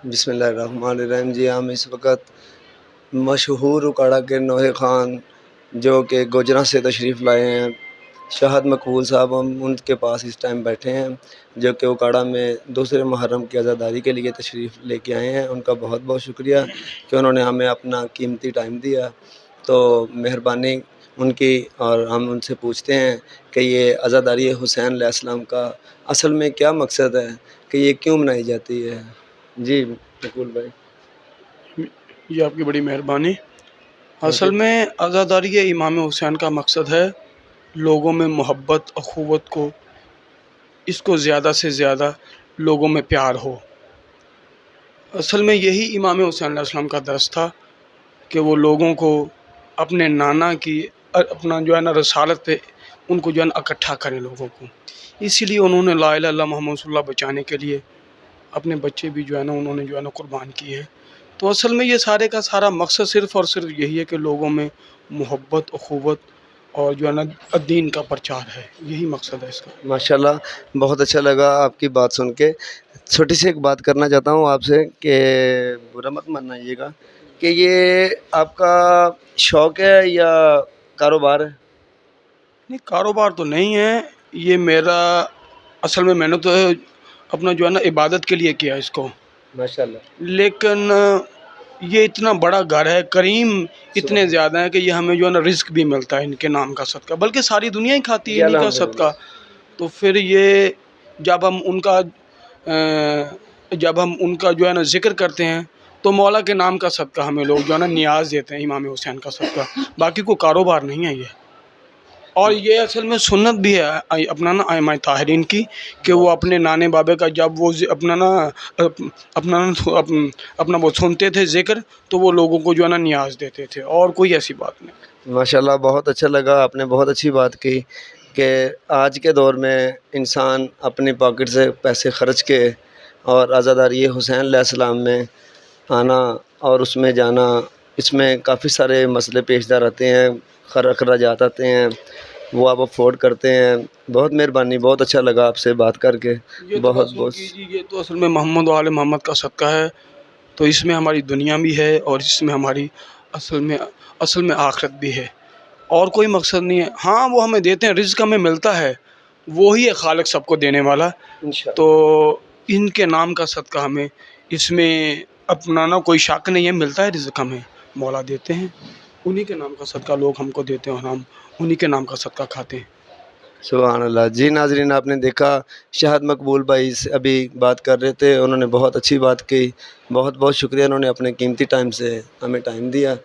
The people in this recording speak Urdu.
بسم اللہ الرحمن الرحیم۔ جی ہم اس وقت مشہور اکاڑا کے نوحہ خان جو کہ گوجرا سے تشریف لائے ہیں، شاہد مقبول صاحب، ہم ان کے پاس اس ٹائم بیٹھے ہیں جو کہ اکاڑا میں دوسرے محرم کی عزاداری کے لیے تشریف لے کے آئے ہیں۔ ان کا بہت بہت شکریہ کہ انہوں نے ہمیں اپنا قیمتی ٹائم دیا، تو مہربانی ان کی۔ اور ہم ان سے پوچھتے ہیں کہ یہ عزاداری حسین علیہ السلام کا اصل میں کیا مقصد ہے، کہ یہ کیوں منائی جاتی ہے؟ جی مقبول بھائی۔ یہ آپ کی بڑی مہربانی۔ اصل جی میں عزاداری امام حسین کا مقصد ہے لوگوں میں محبت اخوت کو، اس کو زیادہ سے زیادہ لوگوں میں پیار ہو۔ اصل میں یہی امام حسین علیہ السلام کا درس تھا کہ وہ لوگوں کو اپنے نانا کی اپنا جو ہے نا رسالت پہ ان کو جو ہے نا اکٹھا کریں لوگوں کو۔ اسی لیے انہوں نے لا الہ الا اللہ محمد رسول اللہ بچانے کے لیے اپنے بچے بھی جو ہے نا انہوں نے جو ہے نا قربان کیے۔ تو اصل میں یہ سارے کا سارا مقصد صرف اور صرف یہی ہے کہ لوگوں میں محبت اخوت اور جو ہے نا دین کا پرچار ہے، یہی مقصد ہے اس کا۔ ماشاءاللہ، بہت اچھا لگا آپ کی بات سن کے۔ چھوٹی سی ایک بات کرنا چاہتا ہوں آپ سے کہ برا مت منائیے گا، کہ یہ آپ کا شوق ہے یا کاروبار ہے؟ نہیں، کاروبار تو نہیں ہے یہ میرا۔ اصل میں نے تو اپنا جو ہے نا عبادت کے لیے کیا اس کو، ماشاءاللہ، لیکن یہ اتنا بڑا گھر ہے، کریم اتنے زیادہ ہیں کہ یہ ہمیں جو ہے نا رزق بھی ملتا ہے ان کے نام کا صدقہ، بلکہ ساری دنیا ہی کھاتی ہے جی انہی کا الحمدللہ۔ صدقہ۔ تو پھر یہ جب ہم ان کا جو ہے نا ذکر کرتے ہیں تو مولا کے نام کا صدقہ ہمیں لوگ جو ہے نا نیاز دیتے ہیں، امام حسین کا صدقہ، باقی کوئی کاروبار نہیں ہے یہ۔ اور یہ اصل میں سنت بھی ہے اپنا نا ائمہ طاہرین کی، کہ وہ اپنے نانے بابے کا جب وہ اپنا وہ سنتے تھے ذکر تو وہ لوگوں کو جو ہے نا نیاز دیتے تھے، اور کوئی ایسی بات نہیں۔ ماشاءاللہ، بہت اچھا لگا، آپ نے بہت اچھی بات کی کہ آج کے دور میں انسان اپنی پاکٹ سے پیسے خرچ کے اور عزاداری حسین علیہ السلام میں آنا اور اس میں جانا، اس میں کافی سارے مسئلے پیش دار آتے ہیں، اخراجات آتے ہیں، وہ آپ افورڈ کرتے ہیں۔ بہت مہربانی، بہت اچھا لگا آپ سے بات کر کے۔ یہ بہت تبسم بہت کیجیے، یہ تو اصل میں محمد و آل محمد کا صدقہ ہے، تو اس میں ہماری دنیا بھی ہے اور اس میں ہماری اصل میں آخرت بھی ہے، اور کوئی مقصد نہیں ہے۔ ہاں وہ ہمیں دیتے ہیں، رزق ہمیں ملتا ہے، وہی ہے خالق سب کو دینے والا۔ انشاءاللہ۔ تو ان کے نام کا صدقہ ہمیں اس میں اپنا نا کوئی شک نہیں ہے، ملتا ہے رزق ہمیں، مولا دیتے ہیں، انہی کے نام کا صدقہ لوگ ہم کو دیتے ہیں اور ہم انہی کے نام کا صدقہ کھاتے ہیں۔ سبحان اللہ۔ جی ناظرین، آپ نے دیکھا شاہد مقبول بھائی سے ابھی بات کر رہے تھے، انہوں نے بہت اچھی بات کی۔ بہت بہت شکریہ، انہوں نے اپنے قیمتی ٹائم سے ہمیں ٹائم دیا۔